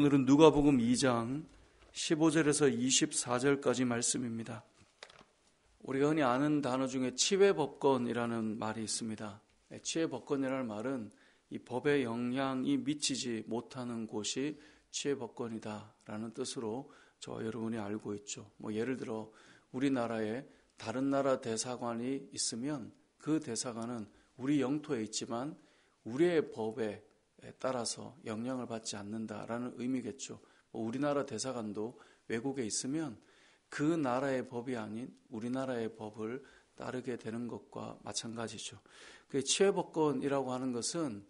오늘은 누가복음 2장 15절에서 24절까지 말씀입니다. 우리가 흔히 아는 단어 중에 치외법권이라는 말이 있습니다. 치외법권이라는 말은 이 법의 영향이 미치지 못하는 곳이 치외법권이다라는 뜻으로 저와 여러분이 알고 있죠. 예를 들어 우리나라에 다른 나라 대사관이 있으면 그 대사관은 우리 영토에 있지만 우리의 법에 따라서 영향을 받지 않는다라는 의미겠죠. 우리나라 대사관도 외국에 있으면 그 나라의 법이 아닌 우리나라의 법을 따르게 되는 것과 마찬가지죠. 그 치외법권이라고 하는 것은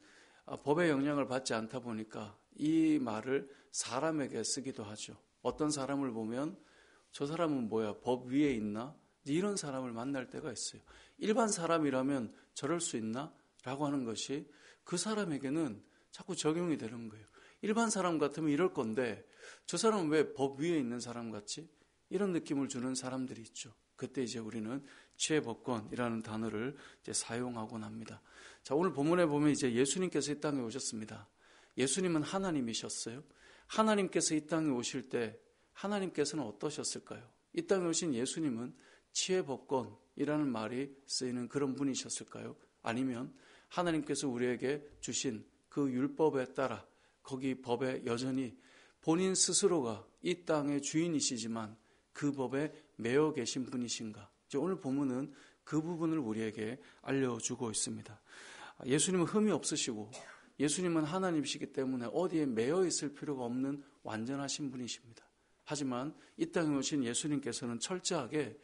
법의 영향을 받지 않다 보니까 이 말을 사람에게 쓰기도 하죠. 어떤 사람을 보면 저 사람은 뭐야, 법 위에 있나? 이런 사람을 만날 때가 있어요. 일반 사람이라면 저럴 수 있나? 라고 하는 것이 그 사람에게는 자꾸 적용이 되는 거예요. 일반 사람 같으면 이럴 건데 저 사람은 왜 법 위에 있는 사람 같지? 이런 느낌을 주는 사람들이 있죠. 그때 이제 우리는 치외법권이라는 단어를 이제 사용하곤 합니다. 자, 오늘 본문에 보면 이제 예수님께서 이 땅에 오셨습니다. 예수님은 하나님이셨어요. 하나님께서 이 땅에 오실 때 하나님께서는 어떠셨을까요? 이 땅에 오신 예수님은 치외법권이라는 말이 쓰이는 그런 분이셨을까요? 아니면 하나님께서 우리에게 주신 그 율법에 따라 거기 법에 여전히 본인 스스로가 이 땅의 주인이시지만 그 법에 매여 계신 분이신가? 오늘 본문은 그 부분을 우리에게 알려주고 있습니다. 예수님은 흠이 없으시고 예수님은 하나님이시기 때문에 어디에 매여 있을 필요가 없는 완전하신 분이십니다. 하지만 이 땅에 오신 예수님께서는 철저하게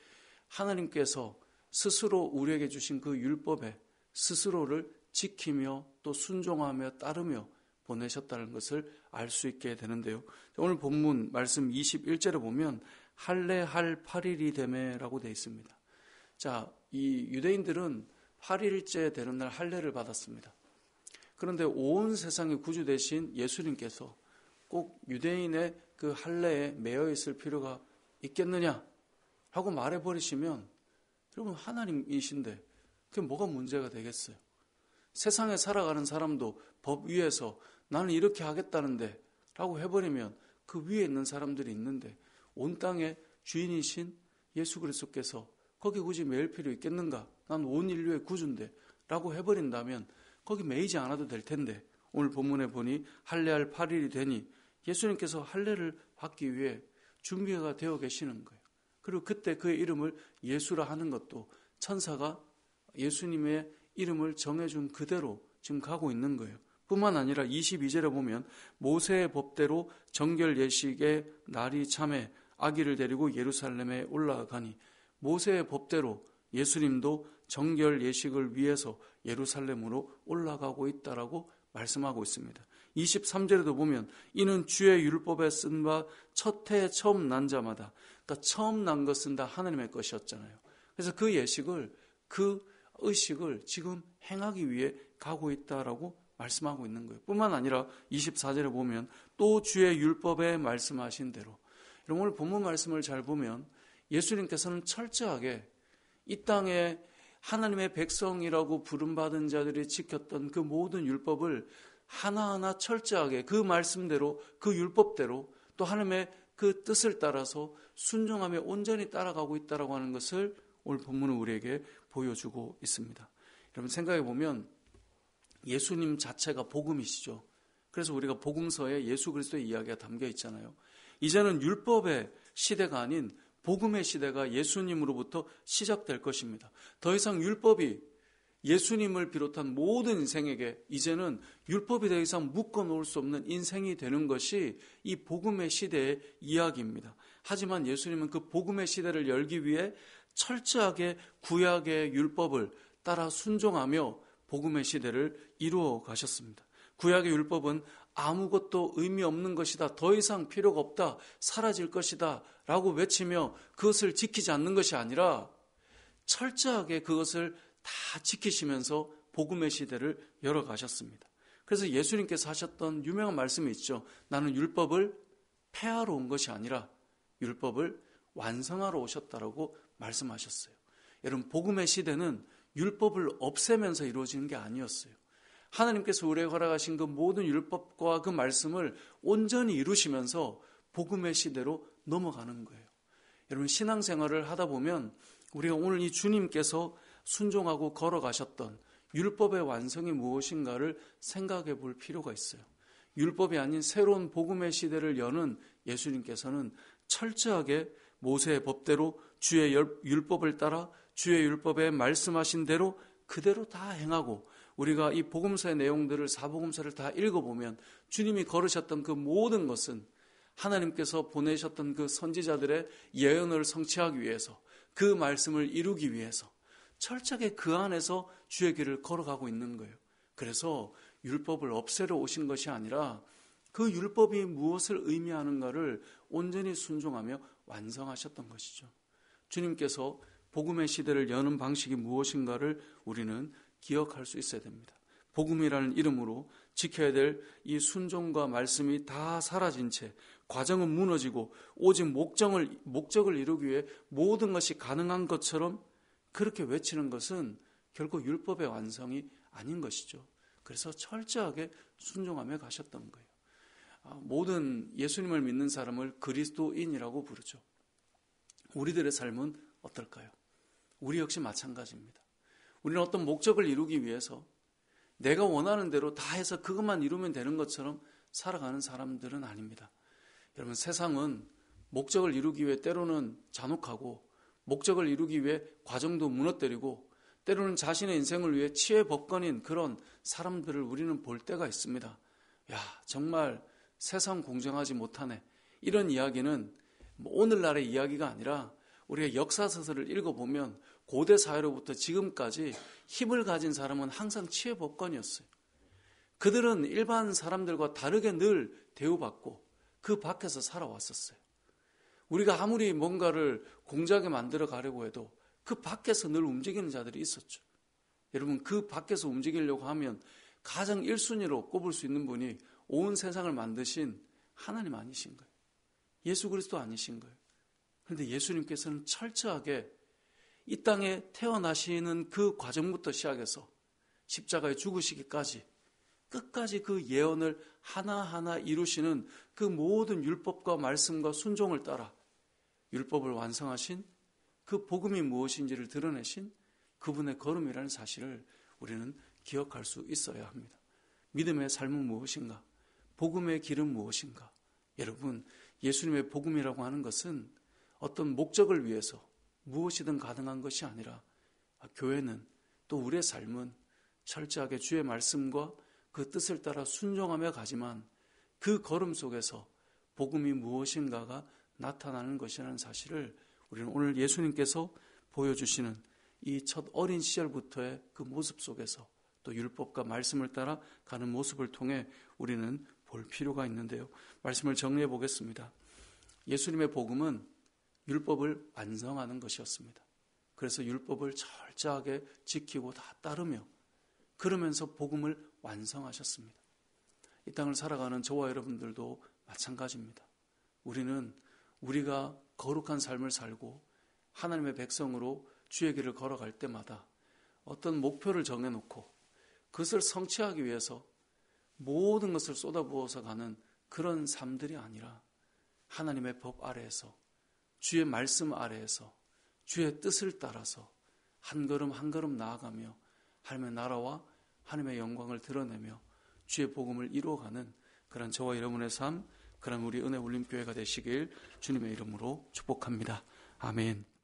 하나님께서 스스로 우리에게 주신 그 율법에 스스로를 지키며 또 순종하며 따르며 보내셨다는 것을 알 수 있게 되는데요. 오늘 본문 말씀 21절에 보면 할례할 8일이 되매라고 되어 있습니다. 자, 이 유대인들은 8일째 되는 날 할례를 받았습니다. 그런데 온 세상의 구주 되신 예수님께서 꼭 유대인의 그 할례에 매여 있을 필요가 있겠느냐 하고 말해버리시면 여러분 하나님이신데 그게 뭐가 문제가 되겠어요? 세상에 살아가는 사람도 법 위에서 나는 이렇게 하겠다는데 라고 해버리면 그 위에 있는 사람들이 있는데 온 땅의 주인이신 예수 그리스도께서 거기 굳이 매일 필요 있겠는가? 난 온 인류의 구주인데 라고 해버린다면 거기 매이지 않아도 될 텐데 오늘 본문에 보니 할례할 8일이 되니 예수님께서 할례를 받기 위해 준비가 되어 계시는 거예요. 그리고 그때 그의 이름을 예수라 하는 것도 천사가 예수님의 이름을 정해준 그대로 지금 가고 있는 거예요. 뿐만 아니라 22절에 보면 모세의 법대로 정결 예식의 날이 참에 아기를 데리고 예루살렘에 올라가니 모세의 법대로 예수님도 정결 예식을 위해서 예루살렘으로 올라가고 있다라고 말씀하고 있습니다. 23절에도 보면 이는 주의 율법에 쓴 바 첫 해에 처음 난 자마다, 그러니까 처음 난 것은 다 하나님의 것이었잖아요. 그래서 그 예식을, 그 의식을 지금 행하기 위해 가고 있다라고 말씀하고 있는 거예요. 뿐만 아니라 24절에 보면 또 주의 율법에 말씀하신 대로, 여러분 오늘 본문 말씀을 잘 보면 예수님께서는 철저하게 이 땅에 하나님의 백성이라고 부름받은 자들이 지켰던 그 모든 율법을 하나하나 철저하게 그 말씀대로 그 율법대로 또 하나님의 그 뜻을 따라서 순종하며 온전히 따라가고 있다라고 하는 것을 오늘 본문은 우리에게 보여주고 있습니다. 여러분 생각해 보면 예수님 자체가 복음이시죠. 그래서 우리가 복음서에 예수 그리스도의 이야기가 담겨 있잖아요. 이제는 율법의 시대가 아닌 복음의 시대가 예수님으로부터 시작될 것입니다. 더 이상 율법이 예수님을 비롯한 모든 인생에게 이제는 율법이 더 이상 묶어놓을 수 없는 인생이 되는 것이 이 복음의 시대의 이야기입니다. 하지만 예수님은 그 복음의 시대를 열기 위해 철저하게 구약의 율법을 따라 순종하며 복음의 시대를 이루어 가셨습니다. 구약의 율법은 아무것도 의미 없는 것이다, 더 이상 필요가 없다, 사라질 것이다 라고 외치며 그것을 지키지 않는 것이 아니라 철저하게 그것을 다 지키시면서 복음의 시대를 열어가셨습니다. 그래서 예수님께서 하셨던 유명한 말씀이 있죠. 나는 율법을 폐하러 온 것이 아니라 율법을 완성하러 오셨다라고 말씀하셨어요. 여러분 복음의 시대는 율법을 없애면서 이루어지는 게 아니었어요. 하나님께서 우리에게 허락하신 그 모든 율법과 그 말씀을 온전히 이루시면서 복음의 시대로 넘어가는 거예요. 여러분, 신앙생활을 하다 보면 우리가 오늘 이 주님께서 순종하고 걸어가셨던 율법의 완성이 무엇인가를 생각해 볼 필요가 있어요. 율법이 아닌 새로운 복음의 시대를 여는 예수님께서는 철저하게 모세의 법대로 주의 율법을 따라 주의 율법에 말씀하신 대로 그대로 다 행하고, 우리가 이 복음서의 내용들을, 사복음서를 다 읽어보면 주님이 걸으셨던 그 모든 것은 하나님께서 보내셨던 그 선지자들의 예언을 성취하기 위해서, 그 말씀을 이루기 위해서 철저하게 그 안에서 주의 길을 걸어가고 있는 거예요. 그래서 율법을 없애러 오신 것이 아니라 그 율법이 무엇을 의미하는가를 온전히 순종하며 완성하셨던 것이죠. 주님께서 복음의 시대를 여는 방식이 무엇인가를 우리는 기억할 수 있어야 됩니다. 복음이라는 이름으로 지켜야 될 이 순종과 말씀이 다 사라진 채 과정은 무너지고 오직 목적을 이루기 위해 모든 것이 가능한 것처럼 그렇게 외치는 것은 결코 율법의 완성이 아닌 것이죠. 그래서 철저하게 순종하며 가셨던 거예요. 모든 예수님을 믿는 사람을 그리스도인이라고 부르죠. 우리들의 삶은 어떨까요? 우리 역시 마찬가지입니다. 우리는 어떤 목적을 이루기 위해서 내가 원하는 대로 다 해서 그것만 이루면 되는 것처럼 살아가는 사람들은 아닙니다. 여러분, 세상은 목적을 이루기 위해 때로는 잔혹하고, 목적을 이루기 위해 과정도 무너뜨리고, 때로는 자신의 인생을 위해 치외법권인 그런 사람들을 우리는 볼 때가 있습니다. 야, 정말 세상 공정하지 못하네. 이런 이야기는 오늘날의 이야기가 아니라 우리가 역사서를 읽어보면 고대 사회로부터 지금까지 힘을 가진 사람은 항상 치외법권이었어요. 그들은 일반 사람들과 다르게 늘 대우받고 그 밖에서 살아왔었어요. 우리가 아무리 뭔가를 공정하게 만들어 가려고 해도 그 밖에서 늘 움직이는 자들이 있었죠. 여러분, 그 밖에서 움직이려고 하면 가장 1순위로 꼽을 수 있는 분이 온 세상을 만드신 하나님 아니신 거예요. 예수 그리스도 아니신 거예요. 그런데 예수님께서는 철저하게 이 땅에 태어나시는 그 과정부터 시작해서 십자가에 죽으시기까지 끝까지 그 예언을 하나하나 이루시는 그 모든 율법과 말씀과 순종을 따라 율법을 완성하신 그 복음이 무엇인지를 드러내신 그분의 걸음이라는 사실을 우리는 기억할 수 있어야 합니다. 믿음의 삶은 무엇인가? 복음의 길은 무엇인가? 여러분, 예수님의 복음이라고 하는 것은 어떤 목적을 위해서 무엇이든 가능한 것이 아니라, 교회는 또 우리의 삶은 철저하게 주의 말씀과 그 뜻을 따라 순종하며 가지만 그 걸음 속에서 복음이 무엇인가가 나타나는 것이라는 사실을 우리는 오늘 예수님께서 보여주시는 이 첫 어린 시절부터의 그 모습 속에서 또 율법과 말씀을 따라 가는 모습을 통해 우리는 볼 필요가 있는데요. 말씀을 정리해 보겠습니다. 예수님의 복음은 율법을 완성하는 것이었습니다. 그래서 율법을 철저하게 지키고 다 따르며 그러면서 복음을 완성하셨습니다. 이 땅을 살아가는 저와 여러분들도 마찬가지입니다. 우리는 우리가 거룩한 삶을 살고 하나님의 백성으로 주의 길을 걸어갈 때마다 어떤 목표를 정해놓고 그것을 성취하기 위해서 모든 것을 쏟아부어서 가는 그런 삶들이 아니라 하나님의 법 아래에서, 주의 말씀 아래에서, 주의 뜻을 따라서 한 걸음 한 걸음 나아가며 하나님의 나라와 하나님의 영광을 드러내며 주의 복음을 이루어가는 그런 저와 여러분의 삶, 그런 우리 은혜 울림교회가 되시길 주님의 이름으로 축복합니다. 아멘.